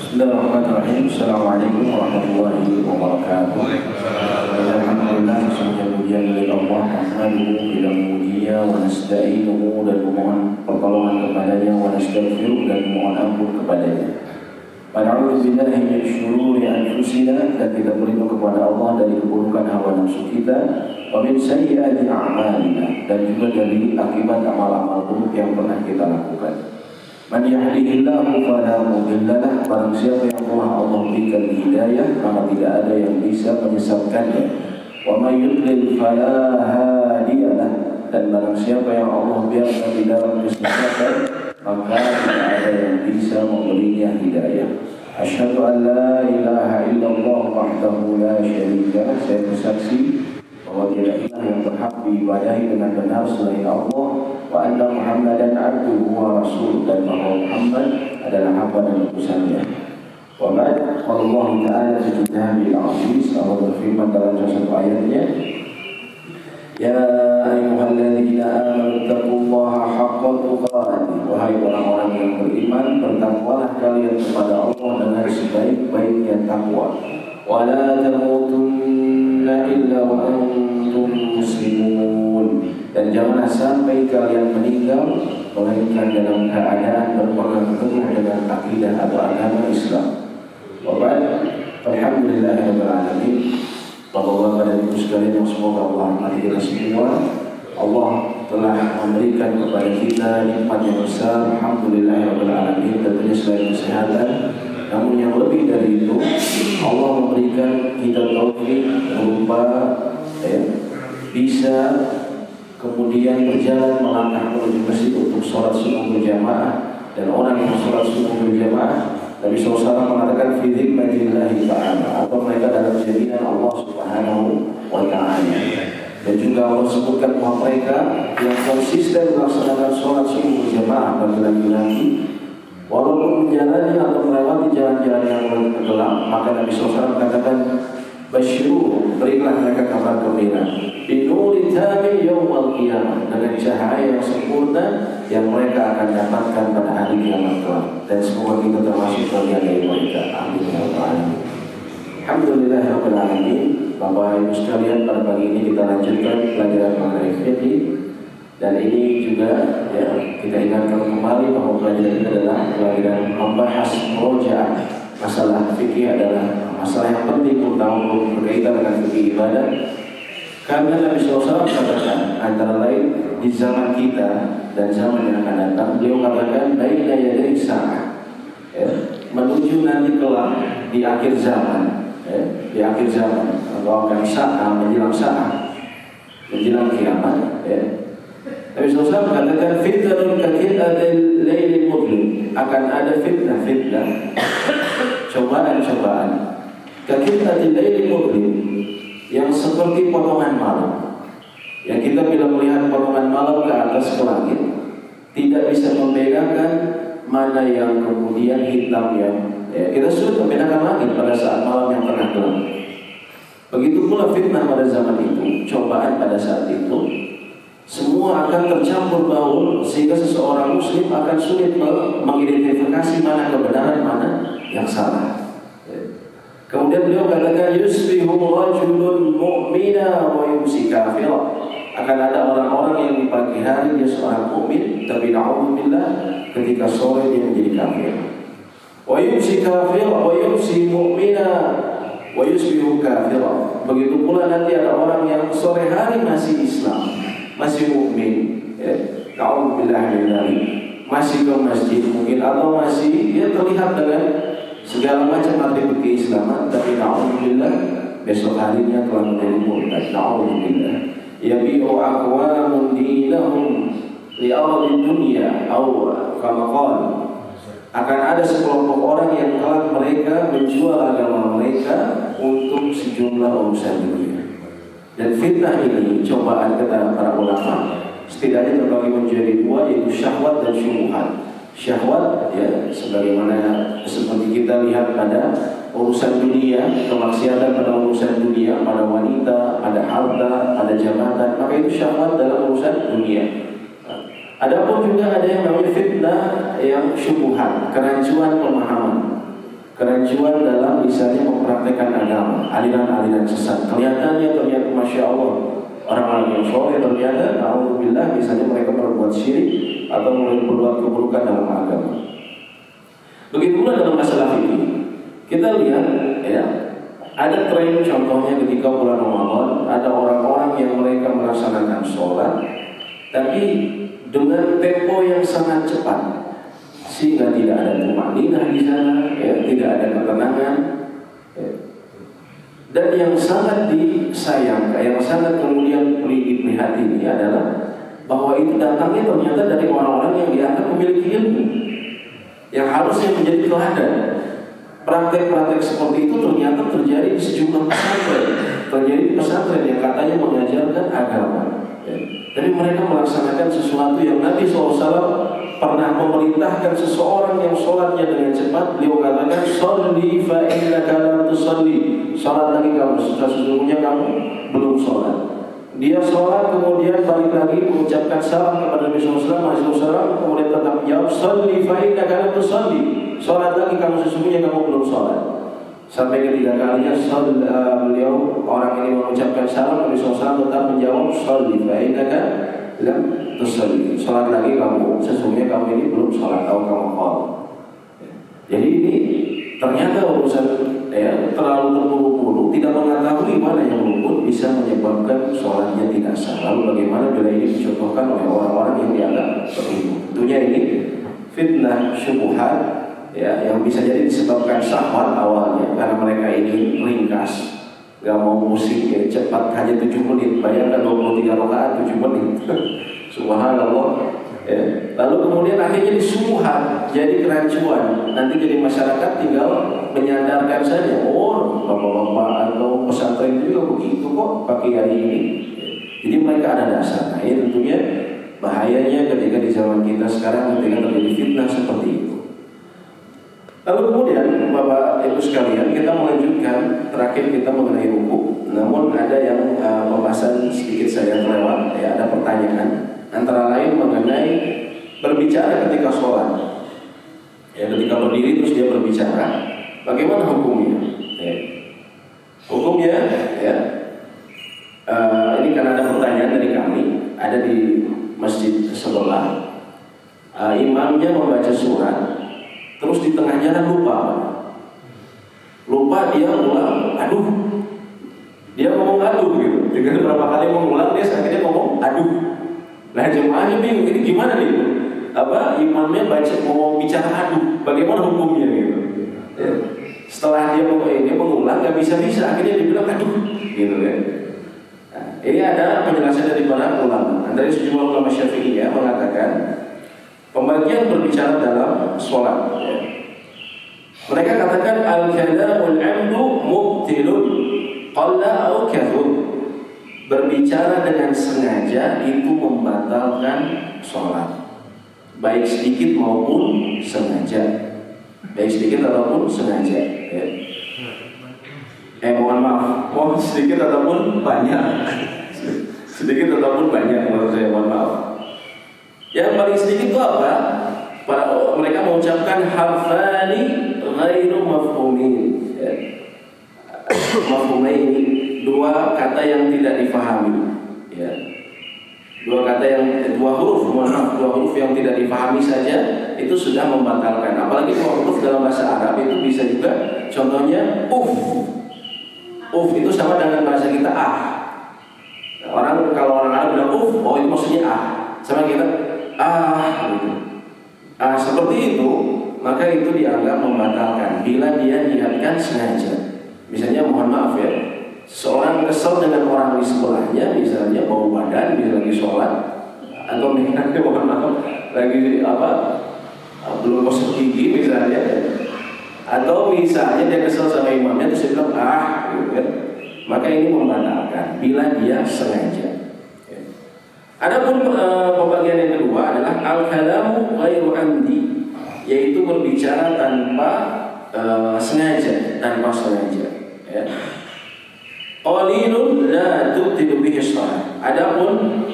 Bismillahirrahmanirrahim. Assalamualaikum warahmatullahi wabarakatuh. Alhamdulillah, semuanya pujian milik Allah. Nahmaduhu bila mulia wa nasta'inuhu, dan memohon pertolongan kepadanya, wa nastaghfiruh, dan memohon ampun kepadanya. Wa na'udzu billahi min syururi anfusina, dan kita berlindung kepada Allah dari keburukan hawa nafsu kita, wa min sayyiati a'malina, dan juga dari akibat amal-amal buruk yang pernah kita lakukan. Man yahdihillahu fala mudilla lah, barang siapa yang Allah berikan hidayah, maka tidak ada yang bisa menyesatkannya. Wa may yudlil fala hadiyalah, dan barang siapa yang Allah biarkan di dalam kesesatan, maka tidak ada yang bisa memberinya hidayah. Asyhadu an la ilaha illallah wahdahu la syarika lah, saya bersaksi bahwa tidak ada yang berhak diibadahi dengan benar selain Allah, wa anna Muhammadan abduhu wa rasul, dan bahwa Muhammad adalah hamba dan utusannya. Wa ba'd, Allah Ta'ala fi kitabihil aziz, Allah berfirman dalam salah satu ayatnya, ya ayyuhalladzina amanu taqullaha haqqa tuqatih, wahai orang-orang yang beriman, bertakwalah kalian kepada Allah dengan sebaik-baiknya takwa. Wa la tamutunna illa wa antum muslimun, dan janganlah sampai kalian meninggal melainkan dalam keadaan berpegang teguh dengan akidah atau agama Islam. Wa ba'd, alhamdulillahirabbil alamin. Bapak-bapak dan ibu sekalian yang semoga Allah rahmati kita semua, Allah telah memberikan kepada kita nikmat yang besar, alhamdulillahirabbil alamin, tentunya selain kesehatan. Namun yang lebih dari itu, Allah memberikan kita taufik berupa bisa kemudian berjalan melangkah menuju masjid untuk sholat subuh berjamaah. Dan orang yang sholat subuh berjamaah, Nabi SAW mengatakan fi dzikrillahi ta'ala, atau mereka dalam jaminan Allah Subhanahu wa ta'ala. Dan juga Allah sebutkan bahwa mereka yang konsisten melaksanakan sholat subuh berjamaah bagi laki-laki, walaupun menjalani atau melewati jalan-jalan yang gelap, maka Nabi SAW katakan, basyiru, berilah mereka kabar gembira, binuri tami yawmal qiyamah, dengan cahaya yang sempurna yang mereka akan dapatkan pada hari kiamat kelak. Dan semoga kita termasuk bagian dari mereka. Amin ya rabbal alamin. Alhamdulillahirabbil alamin. Bapak Ibu sekalian, pada pagi ini kita lanjutkan pelajaran mengenai fikih. Dan ini juga kita ingatkan kembali bahwa pelajaran ini adalah pelajaran membahas murojaah. Masalah fikih adalah masalah yang penting terutama berkaitan dengan fikih ibadah. Karena Nabi SAW katakan antara lain di zaman kita dan zaman yang akan datang, beliau katakan baina yaday sa'ah, menuju nanti kelak di akhir zaman, di akhir zaman atau akan sa'ah, menjelang kiamat. Nabi SAW katakan fitnatun kakidadil lailil mudlim, akan ada fitnah, cobaan kakidadil lailil mudlim, yang seperti potongan malam. Yang kita bila melihat potongan malam ke atas ke langit, tidak bisa membedakan mana yang kemudian hitam yang kita sulit membedakan langit pada saat malam yang tengah gelap. Begitu pula fitnah pada zaman itu, cobaan pada saat itu, semua akan tercampur baur sehingga seseorang muslim akan sulit mengidentifikasi mana kebenaran, mana yang salah. Kemudian beliau katakan yusbihu rajulun mu'mina wa yumsi kafira, akan ada orang-orang yang di pagi hari dia seorang mukmin, tapi na'udzubillah ketika sore dia menjadi kafir. Wa yumsi kafira wa yumsi mu'mina wa yusbihu kafira. Begitu pula nanti ada orang yang sore hari masih Islam, masih mukmin, na'udzubillah min dzalik, masih ke masjid mungkin, atau masih dia terlihat dengan segala macam atribut keislaman, tapi na'udzubillah besok harinya telah menjadi murtad. Na'udzubillah. Yabi'u aqwamun dinahum li ardi dunya aw kama qala, akan ada sekelompok orang yang kelak mereka menjual agama mereka untuk sejumlah urusan dunia. Dan fitnah ini, cobaan kata para ulama, setidaknya terbagi menjadi dua, yaitu syahwat dan syubhat. Syahwat sebagaimana seperti kita lihat pada urusan dunia, kemaksiatan pada urusan dunia, pada wanita, pada harta, pada jabatan, maka itu syahwat dalam urusan dunia. Adapun juga ada yang namanya fitnah yang syubhat, kerancuan pemahaman. kerancuan dalam misalnya mempraktekkan agama, aliran-aliran sesat. Kelihatannya ternyata Masya Allah orang-orang yang soleh, ternyata alhamdulillah misalnya mereka berbuat syirik atau berbuat keburukan dalam agama. Begitu pula dalam masalah ini kita lihat ya, ada tren contohnya ketika bulan Ramadan ada orang-orang yang mereka melaksanakan sholat tapi dengan tempo yang sangat cepat, sehingga tidak ada tumaninah di sana, ya, tidak ada ketenangan. Ya. Dan yang sangat disayangkan, yang sangat kemudian prihatin ini adalah bahwa itu datangnya ternyata dari orang-orang yang dianggap memiliki ilmu, yang harusnya menjadi teladan. Praktek-praktek seperti itu ternyata terjadi di sejumlah pesantren, terjadi di pesantren yang katanya mengajarkan agama. Ya. Tapi mereka melaksanakan sesuatu yang Nabi SAW pernah memerintahkan seseorang yang sholatnya dengan cepat. Beliau katakan, "Sholli fa innaka lam tusalli." Sholat lagi kamu, sesungguhnya kamu belum sholat. Dia sholat kemudian balik lagi mengucapkan salam kepada Nabi SAW, kemudian tetap menjawab, "Sholli fa innaka lam tusalli." Sholat lagi kamu, sesungguhnya kamu belum sholat. Sampai ketiga kalinya beliau orang ini mengucapkan salam, Nabi SAW tetap menjawab, "Sholli fa innaka lam tusalli." Sholat lagi kamu, sesungguhnya kamu ini belum sholat atau kamu khol. Jadi ini ternyata urusan ya, terlalu terburu-buru, tidak mengetahui mana yang rukun bisa menyebabkan sholatnya tidak sah. Lalu bagaimana bila ini dicontohkan oleh orang-orang yang dianggap berilmu? Tentunya ini fitnah syubhat ya, yang bisa jadi disebabkan syahwat awalnya karena mereka ini ringkas, gak mau musik ya, cepat hanya 7 menit. Bayangkan 23 rakaat 7 menit. Subhanallah ya. Lalu kemudian akhirnya disubuhan, jadi kerancuan. Nanti jadi masyarakat tinggal menyadarkan saja, oh bapak-bapak atau pesantren juga begitu kok pakai hari ini. Jadi mereka ada dasar. Nah ini tentunya bahayanya ketika di zaman kita sekarang ketika terjadi fitnah seperti itu. Lalu kemudian Bapak Ibu sekalian, kita melanjutkan terakhir kita mengenai ruku. Namun ada yang pembahasan sedikit saya kelewat ya, ada pertanyaan antara lain mengenai berbicara ketika sholat. Ya, ketika berdiri terus dia berbicara, bagaimana hukumnya? Ya. Hukumnya ya, ini karena ada pertanyaan dari kami, ada di masjid sebelah, imamnya membaca surat. Terus di tengah jalan lupa dia ulang, aduh, dia ngomong aduh gitu. Dengan berapa kali mengulang dia akhirnya ngomong aduh. Nah jemaahnya bingung, ini gimana nih? Imamnya mau bicara aduh, bagaimana hukumnya gitu? Ya. Setelah dia mengulang nggak bisa akhirnya dia bilang aduh, gitu kan? Nah, ini ada penjelasan dari para ulama. Dari sejumlah ulama Syafi'iyah mengatakan pembagian berbicara dalam sholat ya. Mereka katakan al-kalamul 'amdu mubtilun qalla aw kathur. Berbicara dengan sengaja itu membatalkan sholat, baik sedikit maupun sengaja, baik sedikit ataupun sengaja ya. Mohon maaf, sedikit ataupun banyak sedikit ataupun banyak menurut saya, mohon maaf. Yang paling sedikit itu apa? Mereka mengucapkan harfani ghairu mafhumin ya. Mafhumaini, dua kata yang tidak difahami ya. Dua huruf yang tidak difahami saja itu sudah membatalkan. Apalagi dua huruf dalam bahasa Arab itu bisa juga, contohnya uf itu sama dengan bahasa kita ah. Kalau orang Arab bilang oh itu maksudnya ah. Sama kita gitu. Seperti itu, maka itu dianggap membatalkan bila dia niatkan sengaja. Misalnya mohon maaf ya, seorang kesel dengan orang di sebelahnya, misalnya bau badan dia lagi sholat, atau misalnya mohon maaf lagi belum gosok gigi misalnya, atau misalnya dia kesel sama imamnya terus dia bilang gitu kan, maka ini membatalkan bila dia sengaja. Adapun pembagian yang kedua adalah al-kalamu ghairu amdi, yaitu berbicara tanpa sengaja, ya. Qalilun la tubtilu bihi shalah. Adapun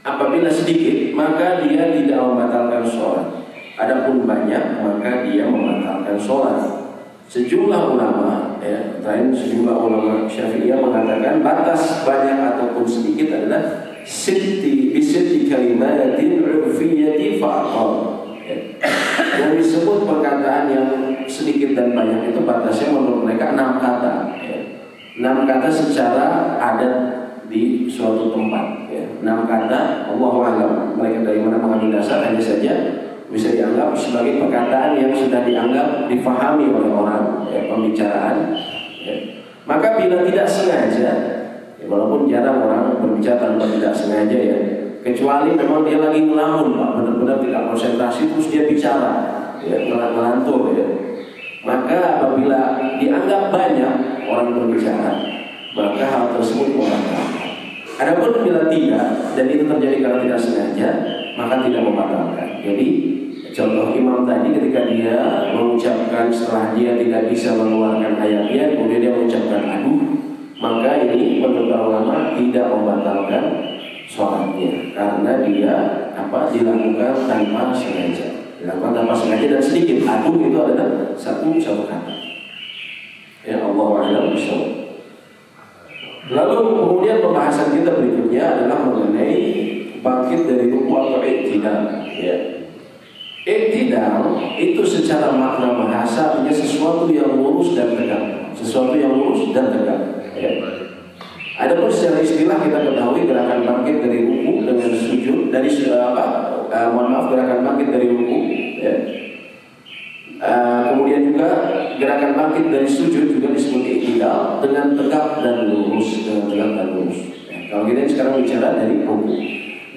apabila sedikit maka dia tidak membatalkan sholat. Adapun banyak maka dia membatalkan sholat. Sejumlah ulama, sejumlah ulama Syafi'iyah mengatakan batas banyak ataupun sedikit adalah bisiti kalimatin urfiyati fa'aqal. Yang disebut perkataan yang sedikit dan banyak itu batasnya menurut mereka 6 kata. 6 kata secara adat di suatu tempat. 6 kata, Allahu a'lam. Mereka dari mana mengambil dasar hanya saja bisa dianggap sebagai perkataan yang sudah dianggap difahami oleh orang, pembicaraan. Maka bila tidak sengaja, walaupun jarang orang berbicara tanpa tidak sengaja kecuali memang dia lagi ngelamun, benar-benar tidak konsentrasi terus dia bicara, ngelantur. Maka apabila dianggap banyak orang berbicara, maka hal tersebut membatalkan. Adapun bila tidak dan itu terjadi karena tidak sengaja, maka tidak membatalkan. Jadi contoh imam tadi ketika dia mengucapkan setelah dia tidak bisa mengeluarkan ayatnya, kemudian dia mengucapkan aduh, maka ini menurut ulama tidak membatalkan sholatnya karena dia dilakukan tanpa sengaja. Dilakukan tanpa sengaja dan sedikit. Aduh itu adalah satu kata. Ya Allah a'lam bishawab. Lalu kemudian pembahasan kita berikutnya adalah mengenai bangkit dari ruku atau i'tidal. I'tidal itu secara makna bahasa artinya sesuatu yang lurus dan tegak. Sesuatu yang lurus dan tegak. Adapun secara istilah kita ketahui gerakan bangkit dari ruku dengan sujud dari gerakan bangkit dari ruku. Kemudian juga gerakan bangkit dari sujud juga disebut i'tidal dengan tegak dan lurus, Kalau kita sekarang bicara dari ruku,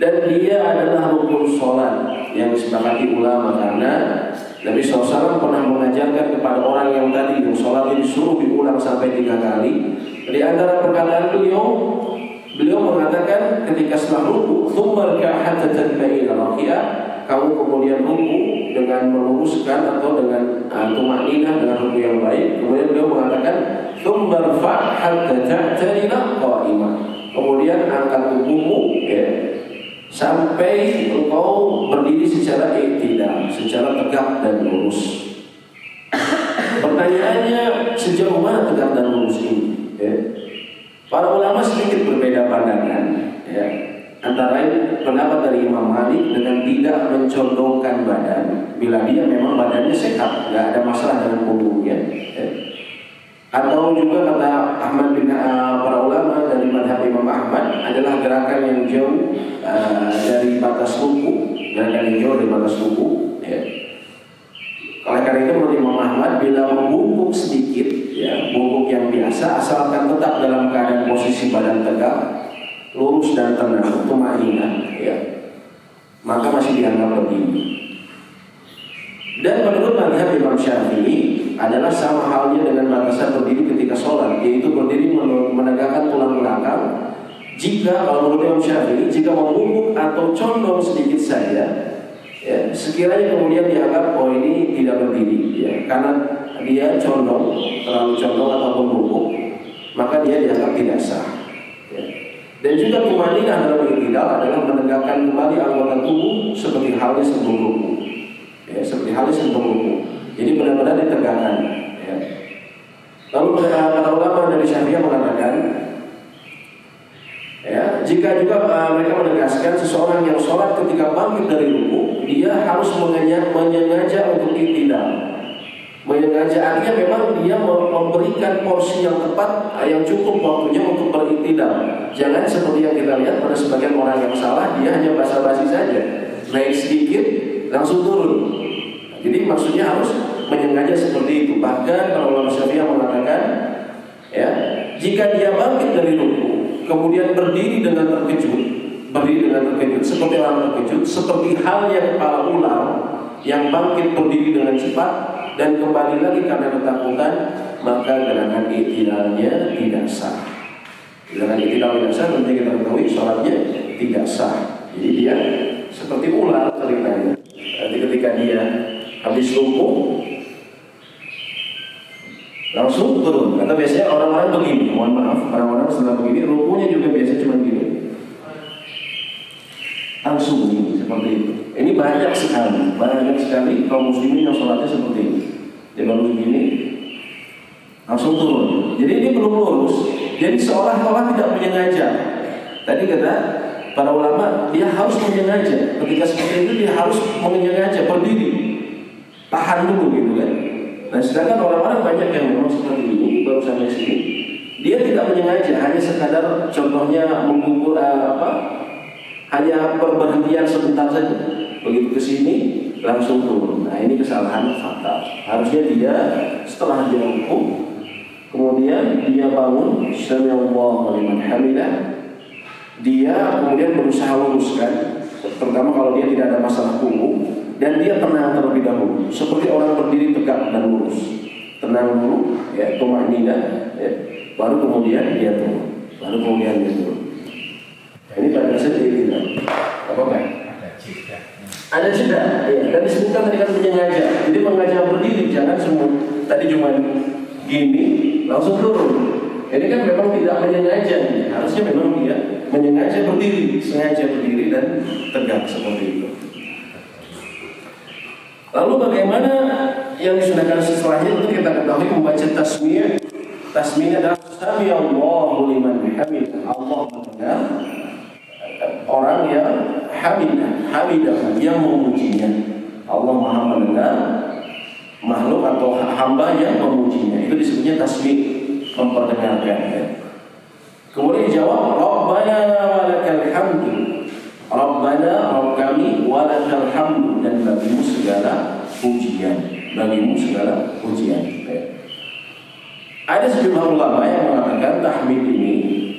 dan dia adalah rukun sholat yang disepakati ulama karena Nabi SAW pernah mengajarkan kepada orang yang tadi yang sholat disuruh diulang sampai 3 kali. Di antara perkataan beliau mengatakan ketika setelah ruku, tsumma hatta tanbahi raqiya, kamu kemudian ruku dengan meluruskan atau dengan tumaninah dengan ruku yang baik. Kemudian beliau mengatakan tsumma rfa' hatta ta'tadila qa'imah. Kemudian angkat tubuhmu sampai engkau berdiri secara i'tidal, secara tegak dan lurus. Pertanyaannya sejauh mana tegak dan lurus ini? Para ulama sedikit berbeda pandangan. Antara lain pendapat dari Imam Malik dengan tidak mencondongkan badan bila dia memang badannya sehat, nggak ada masalah dengan punggungnya. Atau juga kata Ahmad bin para ulama dari madhab Imam Ahmad adalah gerakan yang jauh dari batas ruku, Oleh karena itu menurut Imam Ahmad bila membungkuk sedikit, bungkuk yang biasa asalkan tetap dalam keadaan posisi badan tegak, lurus dan tenang, tumainah, maka masih dianggap berdiri. Dan menurut madhab Imam Syafi'i adalah sama halnya dengan batasan berdiri ketika sholat, yaitu berdiri menegakkan tulang belakang. Jika kalau menurut Imam Syafi'i, jika membungkuk atau condong sedikit saja, sekiranya kemudian dianggap ini tidak berdiri, karena dia terlalu condong ataupun bungkuk, maka dia dianggap tidak sah. Dan juga tumaninah dalam i'tidal adalah menegakkan kembali anggota tubuh seperti halnya sebelum ruku. Jadi benar-benar ditegakkan. Lalu para ulama dari Syafi'iyah mengatakan, jika juga mereka menegaskan seseorang yang sholat ketika bangkit dari ruku, dia harus menyengaja untuk i'tidal. Menyengaja artinya memang dia memberikan porsi yang tepat, yang cukup waktunya untuk beri'tidal. Jangan seperti yang kita lihat pada sebagian orang yang salah, dia hanya basa-basi saja, naik sedikit langsung turun. Jadi maksudnya harus menyengaja seperti itu. Bahkan para ulama Syafi'iyah mengatakan, jika dia bangkit dari ruku, kemudian berdiri dengan terkejut, seperti orang terkejut, seperti halnya kepala ular yang bangkit berdiri dengan cepat dan kembali lagi karena ketakutan, maka gerakan i'tidalnya tidak sah. Gerakan i'tidal tidak sah, tentu kita ketahui sholatnya tidak sah. Jadi dia seperti ular ceritanya. Nanti ketika dia habis ruku langsung turun. Atau biasanya orang-orang begini, mohon maaf, orang-orang setelah begini rukunya juga biasa cuma gini, langsung begini seperti itu. Ini banyak sekali kaum muslimin yang sholatnya seperti ini. Dia baru begini, langsung turun. Jadi ini belum lurus. Jadi seolah-olah tidak menyengaja. Tadi kata para ulama, dia harus menyengaja. Ketika seperti itu dia harus menyengaja berdiri, tahan dulu gitu kan. Nah sedangkan orang-orang banyak yang memang seperti ini baru sampai sini, dia tidak menyengaja, hanya sekadar contohnya mengukur hanya berhentian sebentar saja. Begitu ke sini langsung turun. Nah ini kesalahan fatal. Harusnya dia setelah dia rukuk, kemudian dia bangun, sami'allahu liman hamidah, dia kemudian berusaha luruskan, terutama kalau dia tidak ada masalah punggung, dan dia tenang terlebih dahulu, seperti orang berdiri tegak dan lurus. Tenang dulu, ya, tumanina, ya, baru kemudian dia turun, Ini pada saja tidak apa-apa. Ada jeda, ya, dan disebutkan tadi kan menyengaja. Jadi mengajar berdiri, jangan semua tadi cuma gini langsung turun. Ini kan memang tidak menyengaja. Harusnya memang dia menyengaja berdiri, sengaja berdiri dan tegak seperti itu. Lalu bagaimana yang disunahkan setelahnya itu kita ketahui membaca tasmiyah. Tasmiyah adalah sami Allahu liman hamidah. Allah mendengar orang yang hamidah yang memujinya. Allah Maha mendengar makhluk atau hamba yang memujinya. Itu disebutnya tasmiyah, memperdengarkan. Ya. Kemudian dijawab Rabbana walakal hamdu. Rabbana, Rabb kami, walakal hamdu, dan bagimu segala pujian. Ya. Ada sejumlah ulama yang mengatakan tahmid ini,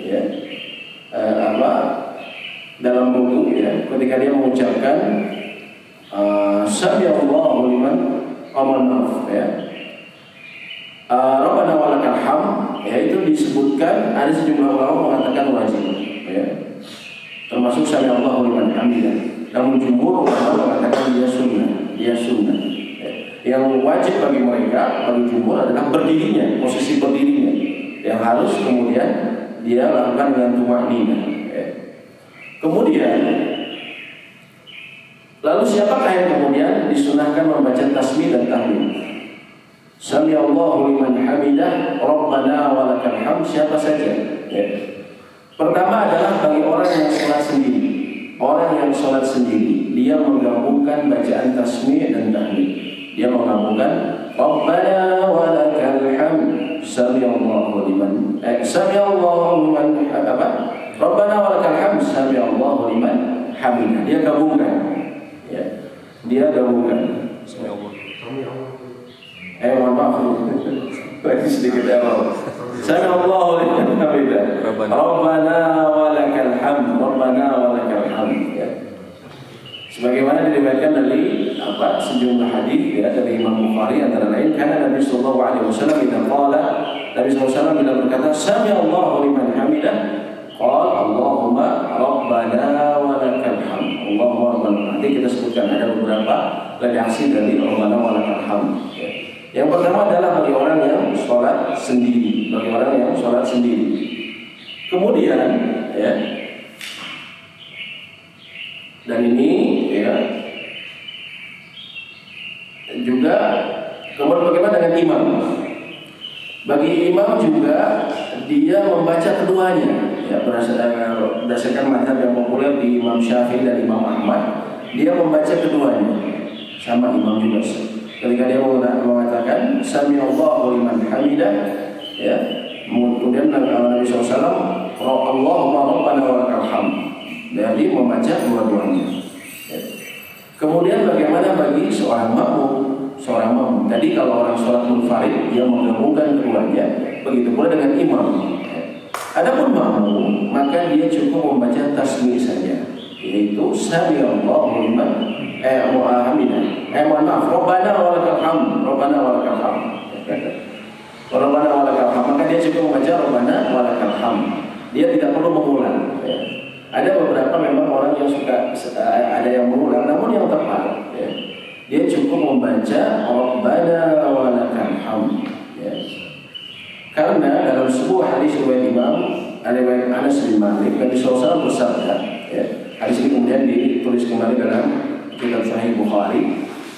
ya, dalam buku, ya, ketika dia mengucapkan sami'allahu liman hamidah, ya, Rabbana walakal hamd, ya, itu disebutkan. Ada sejumlah ulama mengatakan wajib, ya, termasuk sami'allahu liman hamidah. Namun jumhur ulama mengatakan dia sunnah. Ya. Yang wajib bagi mereka, bagi jumhur adalah berdirinya, posisi berdirinya, yang harus kemudian dia lakukan dengan tumanina. Ya. Kemudian, lalu siapakah yang kemudian disunahkan membaca tasbih dan tahmid? Sami'allahu liman hamidah, Rabbana walakal hamd. Siapa saja? Ya. Pertama adalah bagi orang yang sholat sendiri. Orang yang sholat sendiri, dia menggabungkan bacaan tasbih dan tahmid. Dia menggabungkan Rabbana walakal hamd, sami'allahu liman Rabbana walakal hamd, sami'allahu liman hamidah. Dia gabungkan. Ya. Dia gabungkan. Mohon maaf. Lagi sedikit error. Sami'allahu liman hamidah. Rabbana walakal hamd, Rabbana walakal hamd. Ya. Sebagaimana diriwayatkan dari sejumlah hadis, ya, dari Imam Bukhari antara lain, karena Nabi sallallahu alaihi wasallam Nabi SAW bila berkata sami'allahu liman hamidah, qala Allahumma rabbana walakal hamd. Allahumma rabbana. Nanti kita sebutkan ada beberapa redaksi dari Rabbana walakal hamd. Ya. Yang pertama adalah bagi orang yang sholat sendiri, Kemudian, ya, dan ini, ya, juga kemudian bagaimana dengan imam? Bagi imam juga dia membaca keduanya, ya, berdasarkan mazhab yang populer di Imam Syafi'i dan Imam Ahmad, dia membaca keduanya sama imam juga. Ketika dia mengatakan sami'allahu liman hamidah, ya, kemudian Nabi SAW Allahumma rabbana walakal hamd. Jadi membaca dua-duanya. Ya. Kemudian bagaimana bagi seorang makmum? Tadi kalau orang sholat munfarid dia menggabungkan keduanya, begitu pula dengan imam. Ya. Adapun makmum, maka dia cukup membaca tasbih saja, yaitu sami'allahu liman hamidah. Rabbana walakal hamd, Rabbana walakal hamd. Rabbana walakal hamd. Maka dia cukup membaca Rabbana walakal hamd. Dia tidak perlu mengulang. Ya. Ada beberapa memang orang yang suka ada yang mengulang, namun yang tepat, ya, dia cukup membaca Rabbana walakal hamd. Ya. Karena dalam sebuah hadis riwayat Anas bin Malik, Nabi SAW bersabda, ya, hadis ini kemudian ditulis kembali dalam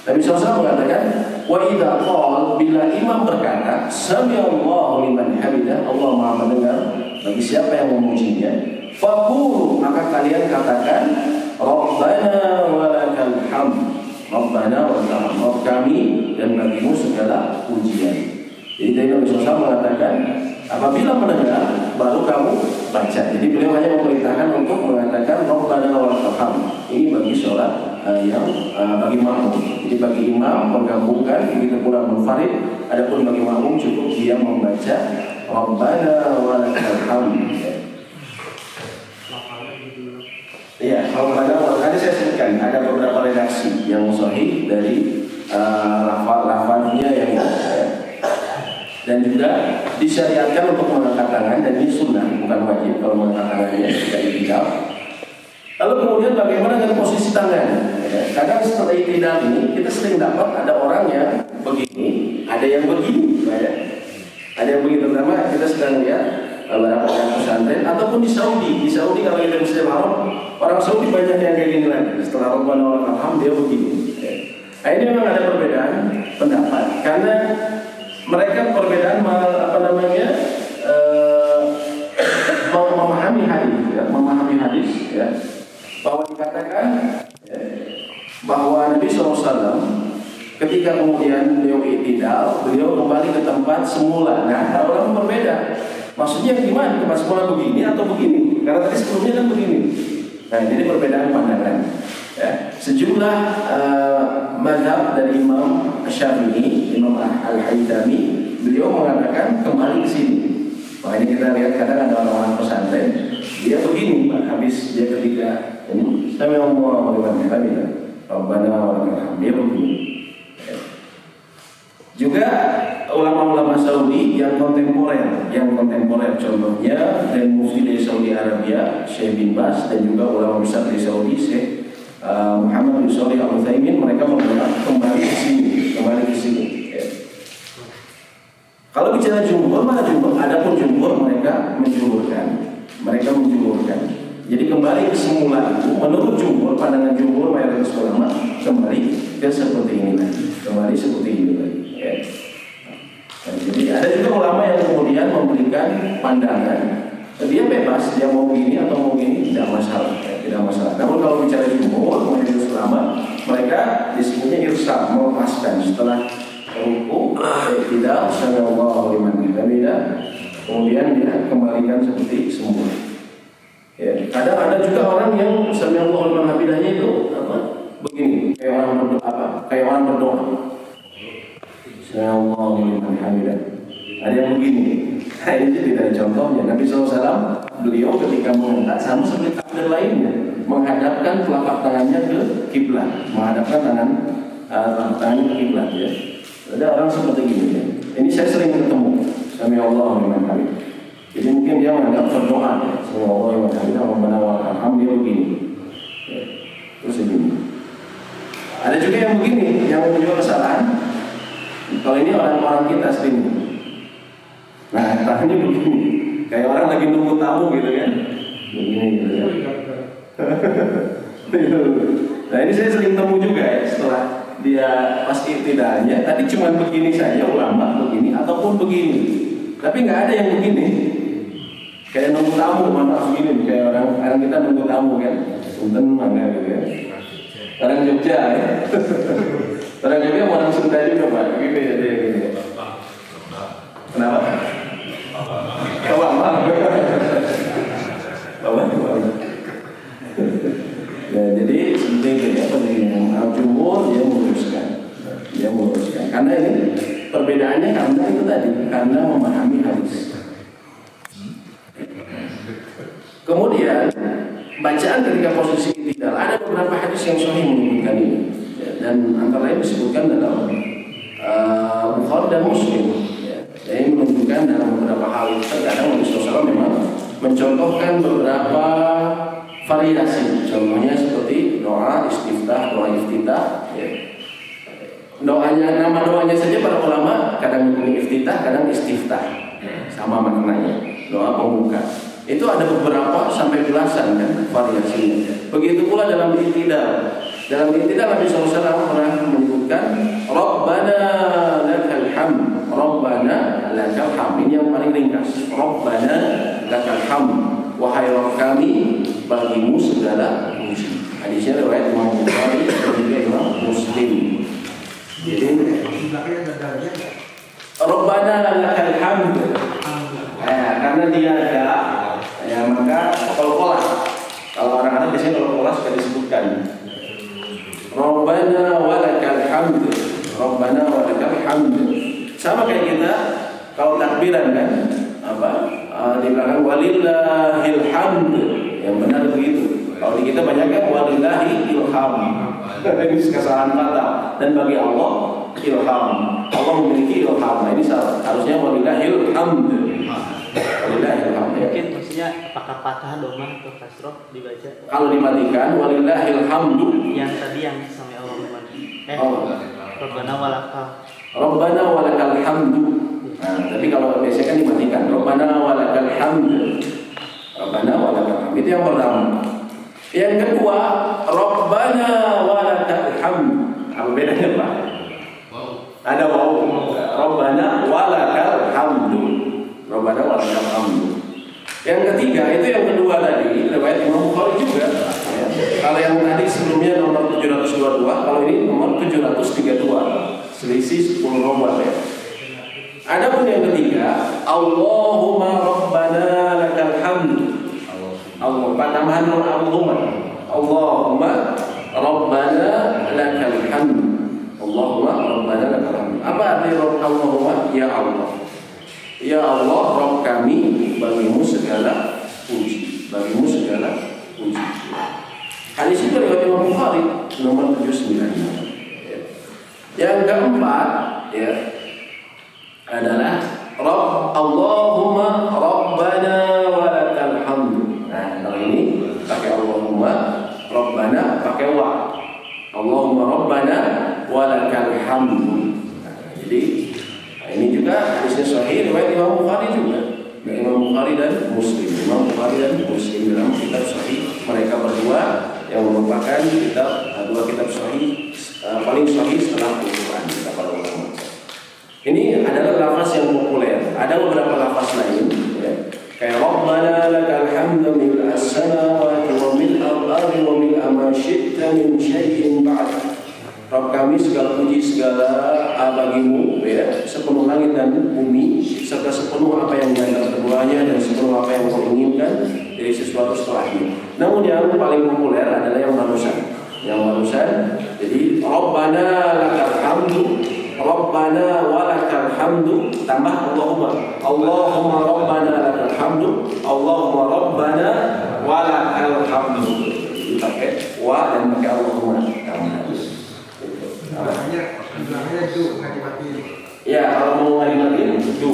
Nabi SAW mengatakan, wa idza qala, bila imam berkata, sami'allahu liman hamidah, Allah Maha mendengar bagi siapa yang memujinya, faqulu, maka kalian katakan, Rabbana wa lakal hamd, Rabbana wa lakal hamd, Rabb kami dan bagimu segala pujian. Jadi dari Nabi SAW mengatakan, apabila mendengar baru kamu baca. Jadi beliau hanya memerintahkan untuk mengatakan Rabbana wa lakal hamd. Ini bagi sholat yang bagi makmum. Jadi bagi imam menggabungkan, begitu pula munfarid. Adapun bagi makmum cukup dia membaca Rabbana wa lakal hamd. Ya, Rabbana wa lakal, saya sebutkan ada beberapa redaksi yang sahih dari lafaznya yang dan juga disyariatkan untuk mengangkat tangan, dan ini sunnah, bukan wajib kalau mengangkat tangannya tidak ideal. Lalu kemudian bagaimana dengan posisi tangan? Kadang setelah ideal ini kita sering dapat ada orang yang begini, ada yang begini, ada yang begini. Terutama kita sedang lihat beberapa pesantren ataupun di Saudi. Di Saudi kalau kita Muslim Arab, orang Saudi banyak yang kayak gini lagi. Setelah Rabbana wa lakal hamd dia begini. Nah, ini memang ada perbedaan pendapat karena mereka perbedaan memahami hadis, ya, bahwa dikatakan bahwa Nabi SAW ketika kemudian beliau i'tidal, beliau kembali ke tempat semula. Nah, orang berbeda. Maksudnya gimana? Tempat semula begini atau begini? Karena tadi sebelumnya kan begini. Nah, jadi perbedaan pandangan. Ya. Sejumlah mazhab dari Imam Syafi'i, Imam Al-Haythami, beliau mengatakan kembali ke sini. Makanya kita lihat kadang ada orang-orang pesantren, dia begini, habis dia ketika ini, Sami'allahu liman hamidah, Rabbana wa lakal hamd, dia begini. Juga ulama-ulama Saudi yang kontemporer contohnya dan mufti dari Saudi Arabia, Syekh bin Baz, dan juga ulama besar dari Saudi, Syekh Muhammad bin Shalih Al-Utsaimin, mereka mengatakan kembali ke sini. Ya. Kalau bicara jumhur, mana jumhur? Adapun jumhur mereka menjumhurkan. Jadi kembali ke semula itu, menurut jumhur, pandangan jumhur mayoritas ulama, kembali ke seperti ini lagi. Ya. Nah, jadi ada juga ulama yang kemudian memberikan pandangan, dia bebas, dia mau begini atau mau begini, tidak masalah. Namun kalau bicara jumhur, mayoritas ulama, mereka disebutnya irsal, melepaskan setelah ruku, tidak, sami'allahu liman hamidah, kemudian dia kembalikan seperti semula. Ya, kadang ada juga orang yang sami'allahu liman hamidahnya itu begini, kayak orang berdoa. Sami'allahu liman hamidah. Ada yang begini. Nah, ini tidak ada contohnya. Nabi SAW, beliau ketika mengangkat sama seperti takbir lainnya, menghadapkan telapak tangannya ke kiblat, menghadapkan tangannya ke kiblat, ya. Ada orang seperti ini, ya. Ini saya sering ketemu. Sami'allahu liman hamidah. Jadi mungkin dia menganggap berdoa, ya. Sami'allahu liman hamidah, Rabbana wa lakal hamd, dia begini. Ya. Terus begini. Ada juga yang begini, yang menunjukkan kesalahan. Kalau ini orang-orang kita sering. Nah, tangannya begini, kayak orang lagi nunggu tamu gitu kan, begini gitu ya. Nah, ini saya sering temu juga ya, setelah dia pas i'tidalnya, tadi cuma begini saja ulama, begini ataupun begini, tapi nggak ada yang begini, kayak nunggu tamu, maaf begini, kayak orang kita nunggu tamu kan, punten mana gitu ya. Orang Jogja ya, orang Jogja orang Sunda juga Pak, gitu ya dia gitu. Kenapa? Ya, jadi seperti itu ya, jumhur dia meluruskan. Karena ini perbedaannya karena itu tadi, karena memahami hadis. Kemudian bacaan ketika posisi i'tidal, ada beberapa hadis yang sahih menyebutkan ini, ya, dan antara lain disebutkan dalam Bukhari dan Muslim. Ini menunjukkan dalam beberapa hal terkadang Nabi SAW memang mencontohkan beberapa variasi. Contohnya seperti doa istiftah, doa iftitah. Ya. Nama doanya saja para ulama kadang bunyi iftitah, kadang istiftah. Sama maknanya. Doa pembuka. Itu ada beberapa sampai belasan kan variasinya. Begitu pula dalam i'tidal. Dalam i'tidal Nabi SAW pernah menyebutkan Rabbana lakal hamd. Rabbana lakal hamd. Ini yang paling ringkas. Rabbana lakal hamd. Wahai Rabb kami, bagimu segala puji. Hadisnya riwayat Imam Bukhari dan juga Imam Muslim. Jadi Rabbana lakal hamd. Karena dia ada, ya maka qalqalah. Kalau orang-orang biasanya qalqalah suka disebutkan. Rabbana walakal hamd. Rabbana walakal hamd. Sama kayak kita kalau takbiran kan, di belakang walillahil hamd. Yang benar begitu. Kalau di kita banyak kan walillahi ilham. Ini kesalahan kata. Dan bagi Allah ilham. Allah memiliki ilham. Nah, ini salah. Harusnya walillahil hamd. Walillahil hamd. Mungkin maksudnya apakah patah doma atau kasroh dibaca? Kalau dimatikan walillahil hamdu. Yang tadi yang sampai Allah Rabbana walakal. Rabbana walakal hamdu. Nah, tapi kalau biasanya kan dimatikan Rabbana walakal hamdu. Rabbana walakal hamdu. Itu yang pertama. Yang kedua, Rabbana walakal hamdu. Apa bedanya, Pak? Ada waw. Rabbana walakal hamdu. Rabbana walakal hamdu. Yang ketiga, itu yang kedua tadi, riwayat Imam Bukhari juga. Ya. Kalau yang tadi sebelumnya nomor 722, kalau ini nomor 732. Selisih 10 nomor ya. Adapun yang ketiga, Allahumma Rabbana lakal hamd. Allah, tambahan Allahumma. Allahumma Rabbana lakal hamd. Allahumma Rabbana lakal hamd. Apa arti Allahumma? Ya Allah. Ya Allah, Rabb kami, bagimu segala puji. Bagimu segala puji. Hadis itu riwayat Imam Bukhari nomor 79. Yang keempat, ya, adalah Rabb Allahumma Rabbana walakal hamd. Nah, kalau ini pakai Allahumma, Rabbana pakai wa. Allahumma Rabbana walakal hamd. Nah, jadi ini juga hadisnya sahih riwayat Imam Bukhari juga. Imam Bukhari dan Muslim. Imam Bukhari dan Muslim dalam kitab sahih mereka berdua yang merupakan dua kitab sahih paling sahih setelah Al-Quran kata para ulama. Ini adalah lafaz yang populer. Ada beberapa lafaz lain, ya. Kayak Rabbana lakal hamdu mil as-samawati wa mil al-ardi wa mil ma syi'ta min syai'in ba'd. Rabb kami segala puji segala bagimu, ya, sepenuh langit dan bumi serta sepenuh apa yang di antara keduanya dan sepenuh apa yang kau inginkan dari sesuatu setelahnya. Namun yang paling populer adalah yang barusan. Yang barusan, jadi Rabbana lakal hamdu, Rabbana walakal hamdu, tambah Allahumma. Allahumma Rabbana lakal hamdu, Allahumma Rabbana walakal hamdu. Dipakai wa dan pakai Allahumma. Belakangnya du, nggak dimatiin. Ya, kalau mau nggak dimatiin, du.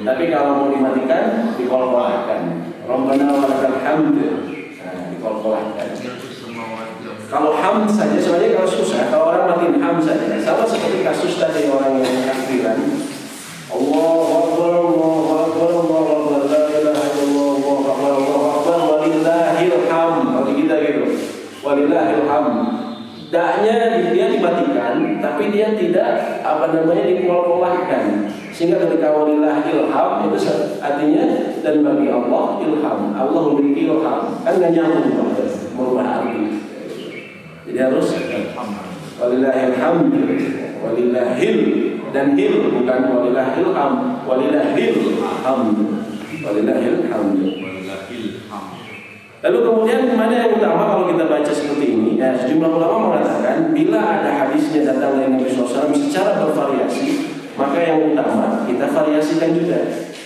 Tapi kalau mau dimatikan, dikolkolahkan. Rabbana walakal hamd. Nah, dikolkolahkan. Kalau hamd saja, sebenarnya kalau susah, kalau orang matiin hamd saja, sama seperti kasus tadi orang yang takbiran. Allahu Akbar, Allahu Akbar, Allahu Akbar, la ilaha illallah, Allahu Akbar, Allahu Akbar, walillahil hamd. Kalau kita gitu, walillahil hamd. Daknya dia dimatikan, tapi dia tidak dikolkolahkan. Sehingga ketika walillah ilham itu artinya dan bagi Allah ilham. Allah memiliki ilham. Kan nggak nyambung merubah arti. Jadi harus walillah ilham, walillahil dan hil bukan walillah ilham, walillahil hamd, walillahil hamd. Lalu kemudian mana yang utama kalau kita baca seperti ini? Ya, sejumlah ulama mengatakan bila ada hadisnya datang dari Nabi SAW secara bervariasi, maka yang utama kita variasikan juga.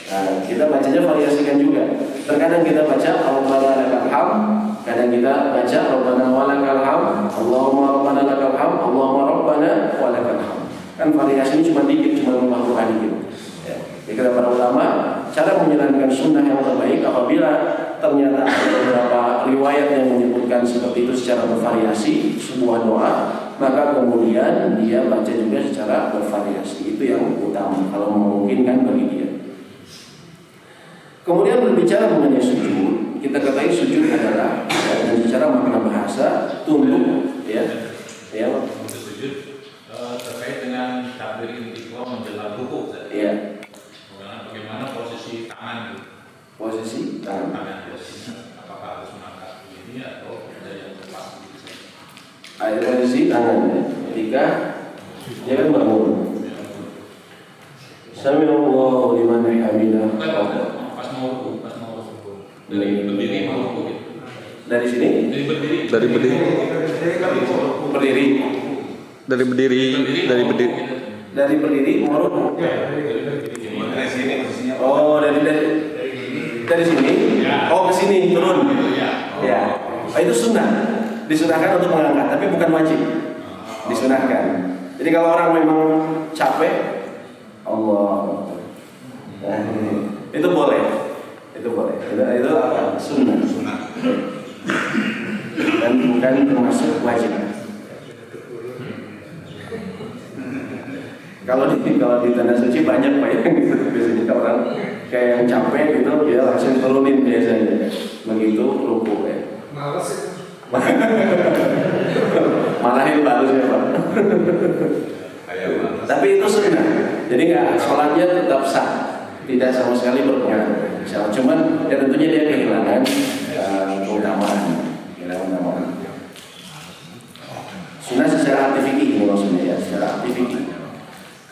Nah, kita bacanya variasikan juga. Terkadang kita baca Rabbana lakal hamd, kadang kita baca Rabbana walakal hamd, Allahumma Rabbana lakal hamd, Allahumma Rabbana walakal hamd. Kan variasinya cuma dikit, cuma rumah-rumah dikit. Ya. Jadi kata para ulama, cara menjalankan sunnah yang terbaik apabila ternyata ada beberapa riwayat yang menyebutkan seperti itu secara bervariasi sebuah doa, maka kemudian dia baca juga secara bervariasi. Itu yang utama kalau memungkinkan bagi dia. Kemudian berbicara mengenai sujud, kita ketahui sujud adalah dan secara makna bahasa tunduk, ya, Air posisi tangannya ketika dia kan bangun. Sami'allahu liman hamidah. Pas mau dari berdiri mau Dari sini? Dari berdiri. Berdiri. Dari berdiri. Dari berdiri. Dari berdiri mau rukuk. dari sini posisinya. Oh, dari sini. Oh, ke sini turun. Ya. Oh, itu sunnah. Disunahkan untuk mengangkat, tapi bukan wajib. Disunahkan. Jadi kalau orang memang capek, Allah, itu boleh. Itu boleh. Itu apa? Sunnah. Dan bukan termasuk wajib. Kalau di tanah suci banyak Pak yang gitu. Biasanya kalau orang kayak yang capek gitu dia langsung turunin biasanya. Begitu rukuk ya. Males ya. Marahin bagus ya Pak. Tapi itu sunnah. Jadi nggak sholatnya tetap sah, tidak sama sekali berpengaruh. Cuman ya tentunya dia kehilangan keutamaan. Sunnah secara aktiviti ini maksudnya ya, secara aktiviti.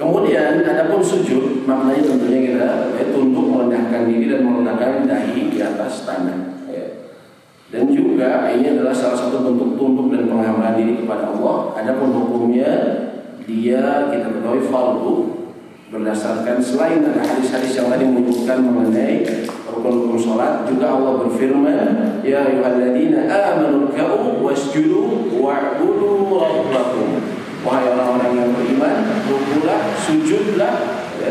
Kemudian adapun sujud maknanya tentunya kita tunduk merendahkan diri dan meletakkan dahi di atas tanah. Ya. Dan juga ini adalah salah satu bentuk tunduk dan penghambaan diri kepada Allah. Adapun hukumnya dia kita ketahui fardu berdasarkan selain ada hadis-hadis yang tadi menyebutkan mengenai rukun-rukun sholat, juga Allah berfirman, ya ayyuhalladzina amanu ruk'u wasjudu wa'budu rabbakum. Wahai orang-orang yang beriman, rukuklah, sujudlah, ya,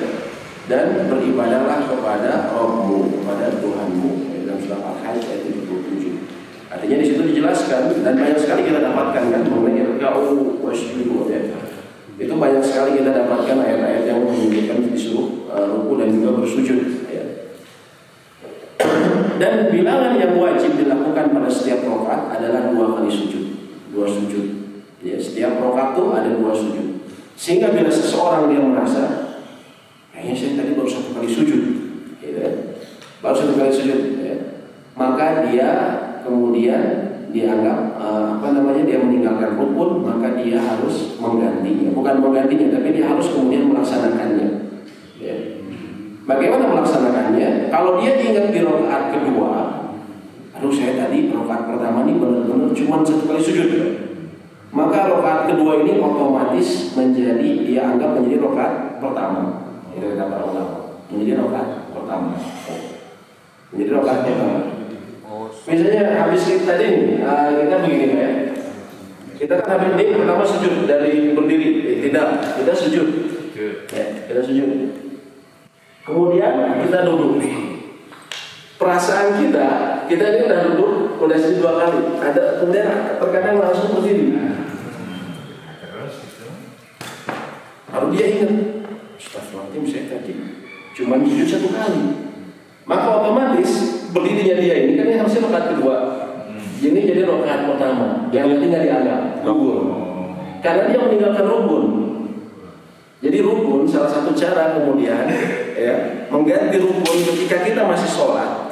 dan beribadahlah kepada Rabbmu, kepada Tuhanmu. Dalam surah Al-Hajj ayat 77. Artinya di situ dijelaskan dan banyak sekali kita dapatkan kan mengenai ruk'u wasjudu ya. Itu banyak sekali kita dapatkan ayat-ayat yang menunjukkan disuruh ruku dan juga bersujud ya. Dan bilangan yang wajib dilakukan pada setiap rakaat adalah 2 kali sujud. 2 sujud. Ya, setiap rakaat itu ada 2 sujud. Sehingga bila seseorang dia merasa kayaknya saya tadi baru 1 kali sujud ya. Baru 1 kali sujud ya. Maka dia kemudian dianggap dia meninggalkan rukun, maka dia harus menggantinya. Bukan menggantinya, tapi dia harus kemudian melaksanakannya. Ya. Bagaimana melaksanakannya? Kalau dia ingat di rakaat kedua, aduh saya tadi rakaat pertama ini benar-benar cuma 1 kali sujud. Maka rakaat kedua ini otomatis dia anggap menjadi rakaat pertama. Itu kata para ulama. Menjadi rakaat pertama. Menjadi rakaat pertama. Misalnya habis kita tadi kita begini ya. Kita kan habis ini pertama sujud dari berdiri. Kita sujud. Ya, kita sujud. Kemudian kita duduk. Perasaan kita ini udah duduk, udah sujud 2 kali. Kemudian terkadang langsung berdiri. Lalu dia ingat, astagfirullahaladzim saya tadi cuma sujud 1 kali. Maka otomatis berdirinya dia ini kan harusnya rakaat kedua. Ini jadi rakaat pertama. Yang tadi nggak dianggap rukun. Karena dia meninggalkan rukun. Jadi rukun salah satu cara kemudian ya mengganti rukun ketika kita masih sholat.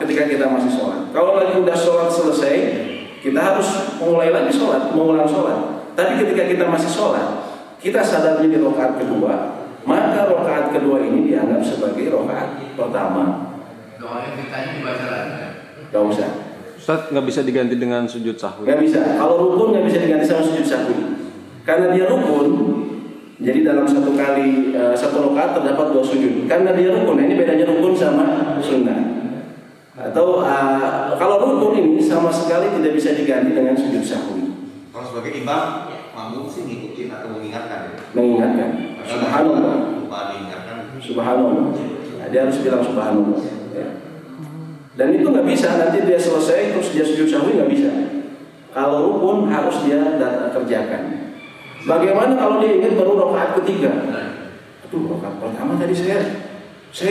Kalau lagi udah sholat selesai, kita harus mulai lagi sholat, mengulang sholat. Tapi ketika kita masih sholat, kita sadarnya di rakaat kedua, maka rakaat kedua ini dianggap sebagai rakaat pertama. Doanya kitanya dibaca lagi. Gak usah. Ustaz, nggak bisa diganti dengan sujud sahwi? Gak bisa. Kalau rukun gak bisa diganti sama sujud sahwi. Karena dia rukun, jadi dalam 1 kali 1 rakaat terdapat 2 sujud. Karena dia rukun, ini bedanya rukun sama sunnah. Atau kalau rukun ini sama sekali tidak bisa diganti dengan sujud sahwi. Kalau sebagai imam, makmum sih ngikutin atau mengingatkan. Mengingatkan. Subhanallah. Subhanallah. Dia harus bilang subhanallah. Ya. Dan itu nggak bisa, nanti dia selesai terus dia sujud sahwi nggak bisa. Kalau rukun harus dia kerjakan. Bagaimana kalau dia ingat baru rakaat ketiga? Aduh, rakaat pertama tadi saya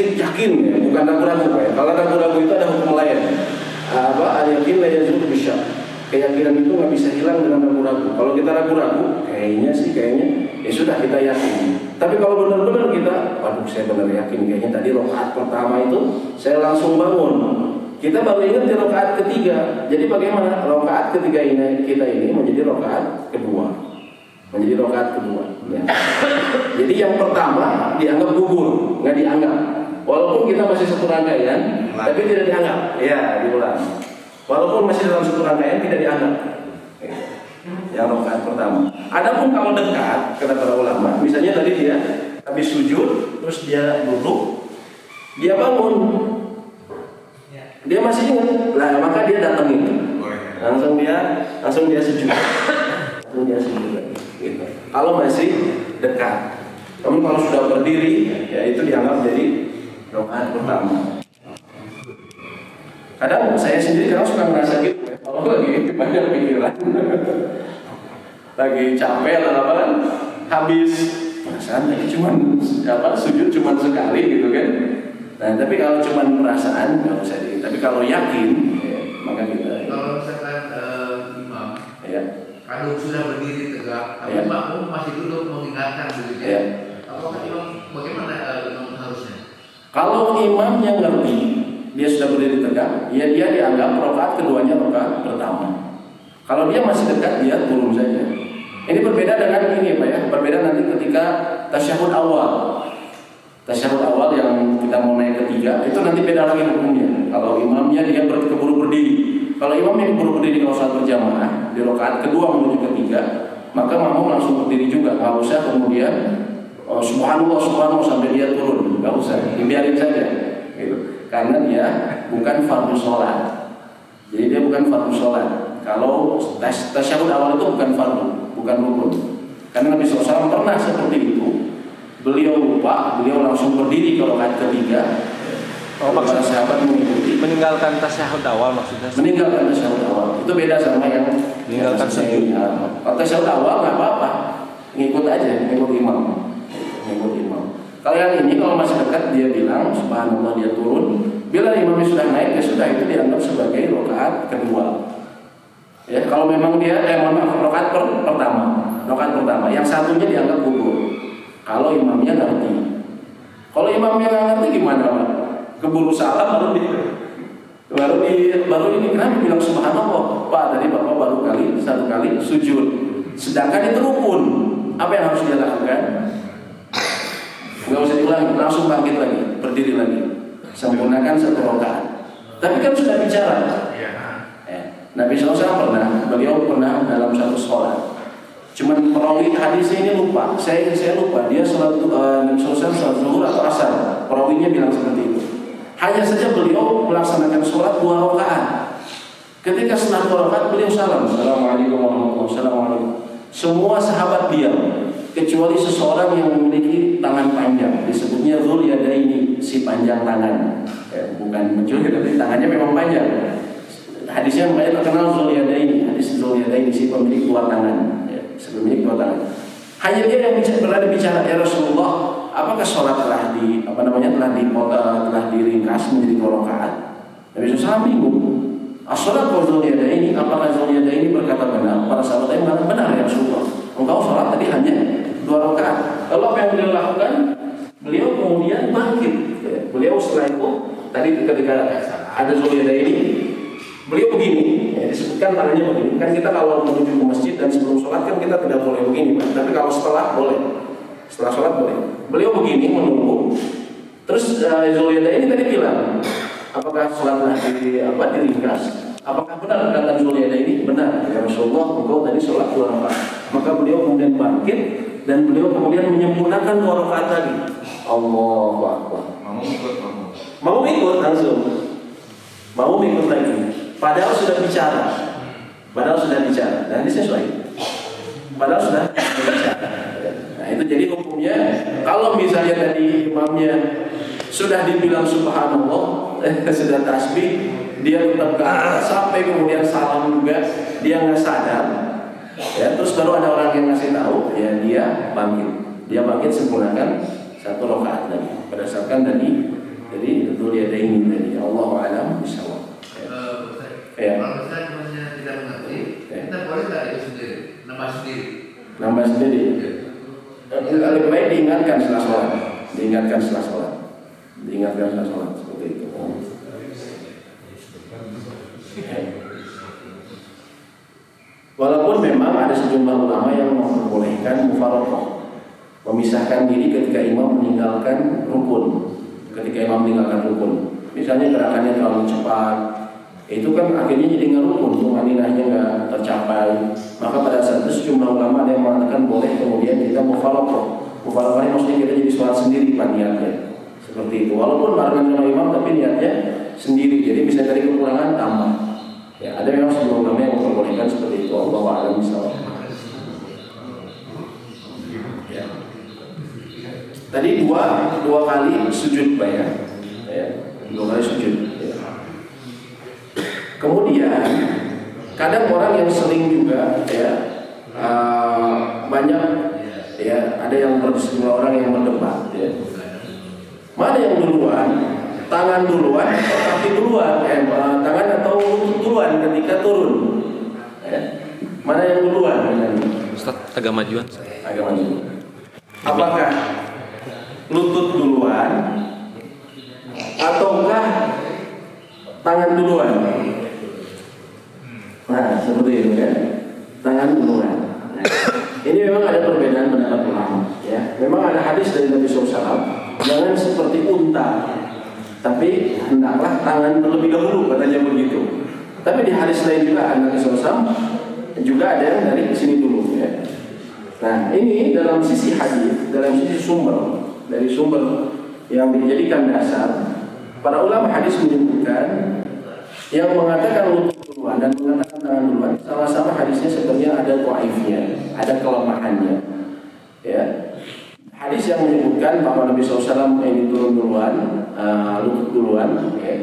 yakin ya, bukan ragu-ragu ya. Kalau ragu-ragu itu ada hukum lain. Al-yakin la yazulu bisyak. Keyakinan itu nggak bisa hilang dengan ragu-ragu. Kalau kita ragu-ragu, kayaknya ya sudah kita yakin. Tapi kalau benar-benar kita, waduh saya benar yakin kayaknya tadi rakaat pertama itu saya langsung bangun. Kita baru ingat di rakaat ketiga. Jadi bagaimana? Rakaat ketiga ini kita ini menjadi rakaat kedua. Menjadi rakaat kedua. Ya. Jadi yang pertama dianggap gugur, nggak dianggap. Walaupun kita masih satu rangkaian, tapi tidak dianggap. Ya, diulang. Walaupun masih dalam satu rangkaian tidak dianggap. Yang rakaat pertama. Adapun kalau dekat, kata para ulama, misalnya tadi dia habis sujud, terus dia duduk, dia bangun, dia masih ingat, lah maka dia datangin, langsung dia sujud, lagi. Gitu. Kalau masih dekat, namun kalau sudah berdiri, ya itu dianggap jadi rakaat pertama. Kadang saya sendiri kadang suka merasa gitu, kalau lagi banyak pikiran, lagi capek atau apa kan, habis perasaan tadi sujud cuma sekali gitu kan. Nah tapi kalau cuma perasaan nggak usah di. Tapi kalau yakin, ya, maka kita. Kalau misalkan imam, ya. kalau sudah berdiri tegak, tapi ya. makmum masih duduk mengingatkan begitu. Ya. Apakah imam bagaimana imam harusnya? Kalau imamnya ngerti, dia sudah berdiri tegak, ya dia dianggap rakaat keduanya rakaat pertama. Kalau dia masih dekat, dia turun saja. Ini berbeda dengan ini Pak ya, berbeda nanti ketika tasyahud awal. Tasyahud awal yang kita mau naik ketiga, itu nanti beda lagi hukumnya. Kalau imamnya dia keburu berdiri. Kalau imamnya keburu berdiri kalau saat berjamaah di rakaat kedua menuju ketiga, maka makmum langsung berdiri juga, nggak usah kemudian subhanallah sampai dia turun, nggak usah, dibiarin saja. Gitu. Karena dia bukan fardu sholat. Jadi dia bukan fardu sholat. Kalau tasyahud awal itu bukan fardu, bukan rukun. Karena Nabi SAW pernah seperti itu. Beliau lupa, beliau langsung berdiri ke rakaat ketiga. Para sahabat mengikuti. Meninggalkan tasyahud awal maksudnya. Meninggalkan tasyahud awal. Itu beda sama yang meninggalkan sujud. Kalau tasyahud awal nggak apa-apa, ngikut aja, ngikut imam. Kalau yang ini kalau masih dekat dia bilang subhanallah dia turun. Bila imamnya sudah naik ya sudah itu dianggap sebagai rakaat kedua. Ya kalau memang dia rakaat pertama. Yang satunya dianggap gugur. Kalau imamnya ngerti. Kalau imamnya nggak ngerti gimana Pak? Keburu salah baru ini kenapa bilang subhanallah Pak tadi Bapak baru satu kali sujud. Sedangkan itu rukun. Apa yang harus dia lakukan? Nggak usah diulangi, langsung bangkit lagi, berdiri lagi, sempurnakan satu rakaat. Tapi kan sudah bicara. Nabi SAW beliau pernah dalam satu sholat. Cuman perawi hadis ini lupa, saya lupa dia sholat Nabi SAW sholat zuhur atau asar. Perawinya bilang seperti itu. Hanya saja beliau melaksanakan sholat 2 rakaat. Ketika setelah 2 rakaat beliau salam, assalamualaikum warahmatullahi wabarakatuh. Semua sahabat diam, kecuali seseorang yang memiliki tangan panjang, disebutnya Dzul Yadaini, si panjang tangan. Bukan mencuri, tapi tangannya memang panjang. Hadisnya yang banyak terkenal Dzul Yadaini, hadis Dzul Yadaini, si pemilik 2 tangan. Pemilik 2 tangan. Hanya dia yang berada bicara, ya Rasulullah, apakah sholat telah diringkas menjadi 2 rakaat? Nabi SAW bingung. As-sholat wa Dzul Yadaini, apakah Dzul Yadaini berkata benar? Para sahabat yang mengatakan benar ya Rasulullah. Engkau sholat tadi hanya 2 rakaat. Lalu apa yang beliau lakukan? Beliau kemudian bangkit. Beliau setelah itu tadi ketika ada Dzul Yadaini, beliau begini, ya, disebutkan tangannya begini. Kan kita kalau menuju ke masjid dan sebelum sholat kan kita tidak boleh begini, Pak. Tapi kalau setelah boleh. Setelah sholat boleh. Beliau begini menunggu. Terus Dzul Yadaini tadi bilang, apakah sholat diringkas? Apakah benar kata Dzul Yadaini? Benar. Ya Rasulullah, engkau tadi sholat 2 rakaat. Maka beliau kemudian bangkit dan beliau kemudian menyempurnakan 2 rakaat lagi. Allahu Akbar. Mau ikut langsung. Mau ikut lagi. Padahal sudah bicara. Dan ini sesuai. Padahal sudah bicara. Nah itu jadi hukumnya. Kalau misalnya tadi imamnya sudah dibilang subhanallah, sudah tasbih, dia tetap sampai kemudian salam juga, dia nggak sadar. Ya, terus baru ada orang yang ngasih tahu, ya dia bangkit sempurnakan 1 rakaat lagi. Berdasarkan dari Dzul Yadaini tadi. Allahu a'lam bishawab. Ya. Kalau misalnya tidak mengerti, kita boleh tak itu sendiri, nambah sendiri. Lebih baik diingatkan setelah sholat. Seperti itu. Walaupun memang ada sejumlah ulama yang memperbolehkan mufaraqah, memisahkan diri ketika imam meninggalkan rukun. Misalnya gerakannya terlalu cepat, itu kan akhirnya jadi nggak rukun, tumaninahnya nggak tercapai. Maka pada saat itu sejumlah ulama ada yang mengatakan boleh kemudian kita mufaraqah. Mufaraqah maksudnya kita jadi sholat sendiri niatnya, seperti itu. Walaupun barengan sama imam tapi niatnya sendiri. Jadi bisa dari kekurangan tambah. Ya, ada memang sejumlah ulama yang memperbolehkan seperti itu. Allahu a'lam bishawab. Ya. Tadi dua kali sujud Pak ya. Dua kali sujud. Ya. Kemudian kadang orang yang sering juga ya banyak ya, ada yang sejumlah orang yang berdebat ya. Mana yang duluan? Tangan duluan atau kaki duluan? Tangan atau lutut duluan ketika turun? Mana yang duluan? Ustaz, agak majuan. Apakah lutut duluan ataukah tangan duluan? Nah, seperti itu ya. Tangan duluan. Ini memang ada perbedaan pendapat ulama. Ya, memang ada hadis dari Nabi SAW. Jangan seperti unta, tapi hendaklah tangan terlebih dahulu, katanya begitu. Tapi di hadis lain juga Nabi SAW juga ada yang dari sini dulu. Ya. Nah, ini dalam sisi hadis, dalam sisi sumber, dari sumber yang dijadikan dasar, para ulama hadis menyebutkan yang mengatakan lutut duluan dan mengatakan tangan duluan, sama-sama hadisnya sebenarnya ada dhaifnya, ada kelemahannya. Ya. Hadis yang menyebutkan bahwa Nabi SAW ini turun duluan, lutut duluan, ya.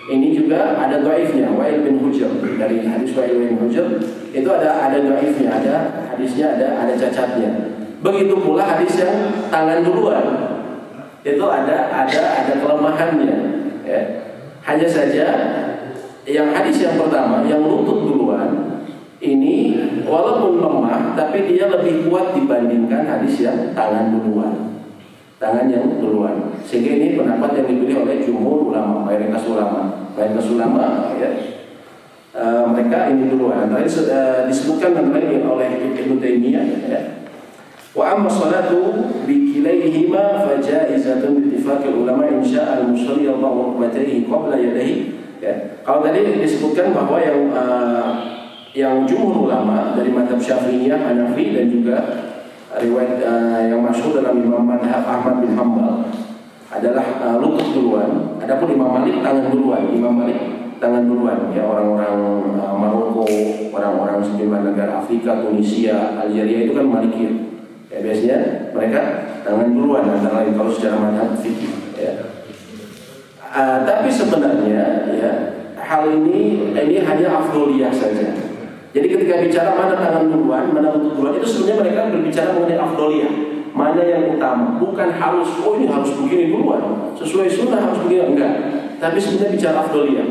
Ini juga ada dhaifnya, Wa'il bin Hujr. Dari hadis Wa'il bin Hujr itu ada dhaifnya, ada hadisnya ada cacatnya. Begitu pula hadis yang tangan duluan, itu ada kelemahannya. Ya. Hanya saja yang hadis yang pertama, yang lutut duluan, ini walaupun lemah, tapi dia lebih kuat dibandingkan hadis yang tangan duluan. Tangan yang duluan. Sehingga ini pendapat yang dipilih oleh jumhur ulama, mayoritas ulama ya. Mereka ini duluan. Antara disebutkan oleh Ibnu Taimiyah ya. Wa amma salatu bi kilayhima fajaizatun bi ittifaqil ulama insya al-musalli Allahu rukbatayhi qabla yadayhi. Ya. Kalau tadi disebutkan bahwa yang jumhur ulama dari mazhab Syafi'iyah, Hanafi dan juga riwayat yang masyhur dalam Imam Madhab Ahmad bin Hanbal adalah lutut duluan. Adapun Imam Malik tangan duluan. Ya, orang-orang Maroko, orang-orang sejumlah negara Afrika, Tunisia, Algeria itu kan Malikiyah. Ya, biasanya mereka tangan duluan antara lain kalau secara madhab fikih. Ya. Tapi sebenarnya ya hal ini hanya afdoliyah saja. Jadi ketika bicara mana tangan duluan, mana lutut duluan, itu sebenarnya mereka berbicara mengenai afdoliyah, mana yang utama. Bukan harus, ini harus begini duluan, sesuai sunnah harus begini, enggak. Tapi sebenarnya bicara afdoliyah.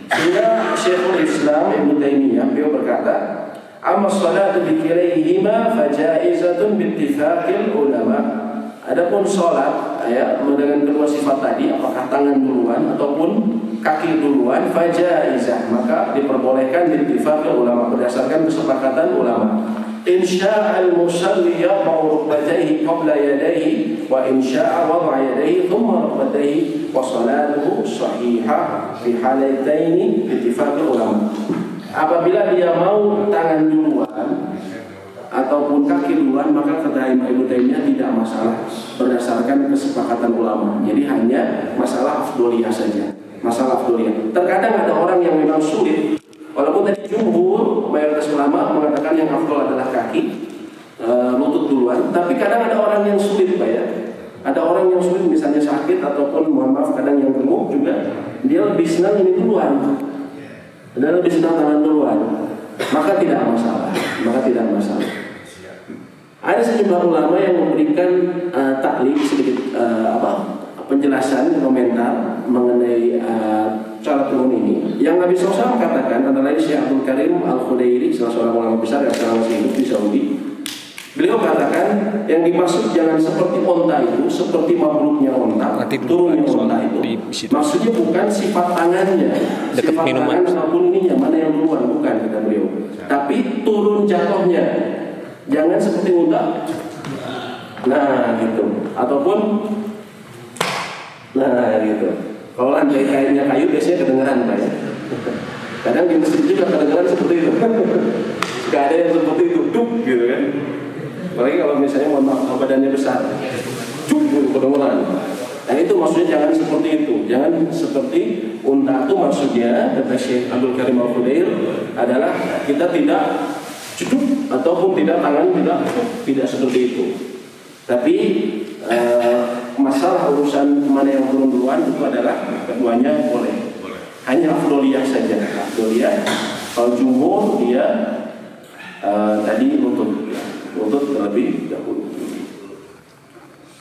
Sehingga Syekhul Islam Ibnu Taimiyah beliau berkata, amma sholatu bi kilayhima fajaizatun bi ittifaqil ulama. Adapun sholat ya dengan kedua sifat tadi, apakah tangan duluan ataupun kaki duluan, fajaizah, maka diperbolehkan bittifaqil ulama, berdasarkan kesepakatan ulama. Insya'al musalli yad'u rukbatayhi qabla yadayhi wa insya'a wada'a yadayhi thumma rukbatayhi wa salatuhu sahihah fi halataini bittifaqil ulama. Apabila dia mau tangan duluan ataupun kaki duluan, maka kata Ibnu Taimiyah tidak masalah berdasarkan kesepakatan ulama. Jadi hanya masalah afdoliyah saja. Masalah afdoliyah. Terkadang ada orang yang memang sulit, walaupun tadi jumhur mayoritas ulama mengatakan yang afdol adalah kaki, lutut duluan, tapi kadang ada orang yang sulit Pak ya. Ada orang yang sulit misalnya sakit ataupun mohon maaf kadang yang gemuk juga, dia lebih senang ini duluan. Dia lebih senang tangan duluan. Maka tidak masalah. Ada sejumlah ulama yang memberikan taklik sedikit penjelasan, komentar mengenai cara turun ini. Yang Nabi SAW katakan antara lain Syekh Abdul Karim Al-Khudairi, salah seorang ulama besar yang sekarang masih hidup di Saudi. Beliau katakan, yang dimaksud jangan seperti onta itu, seperti mabruknya onta, Nanti turunnya soal onta itu. di situ. Maksudnya bukan sifat tangannya, Dekat sifat minuman. tangan maupun ininya, mana yang duluan, bukan kata beliau. Tapi turun jatuhnya, jangan seperti onta. Nah gitu, ataupun nah gitu. Kalau lantai kainnya kayu biasanya kedengeran Pak ya. Kadang di masjid juga kedengeran seperti itu. Gak ada yang seperti itu, duk gitu kan. Apalagi kalau misalnya mohon maaf badannya besar, duk gitu kedengeran. Nah itu maksudnya jangan seperti itu. Jangan seperti unta itu maksudnya kata Syekh Abdul Karim Al-Khudair adalah kita tidak cuduk ataupun tidak tangan tidak seperti itu. Tapi masalah urusan mana yang turun duluan itu adalah keduanya boleh. Hanya afdoliyah saja. Afdoliyah kalau jumhur dia tadi lutut terlebih dahulu.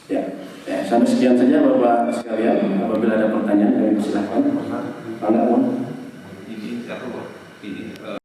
Ya, sampai sekian saja Bapak sekalian. Apabila ada pertanyaan kami persilahkan. Enggak, Ini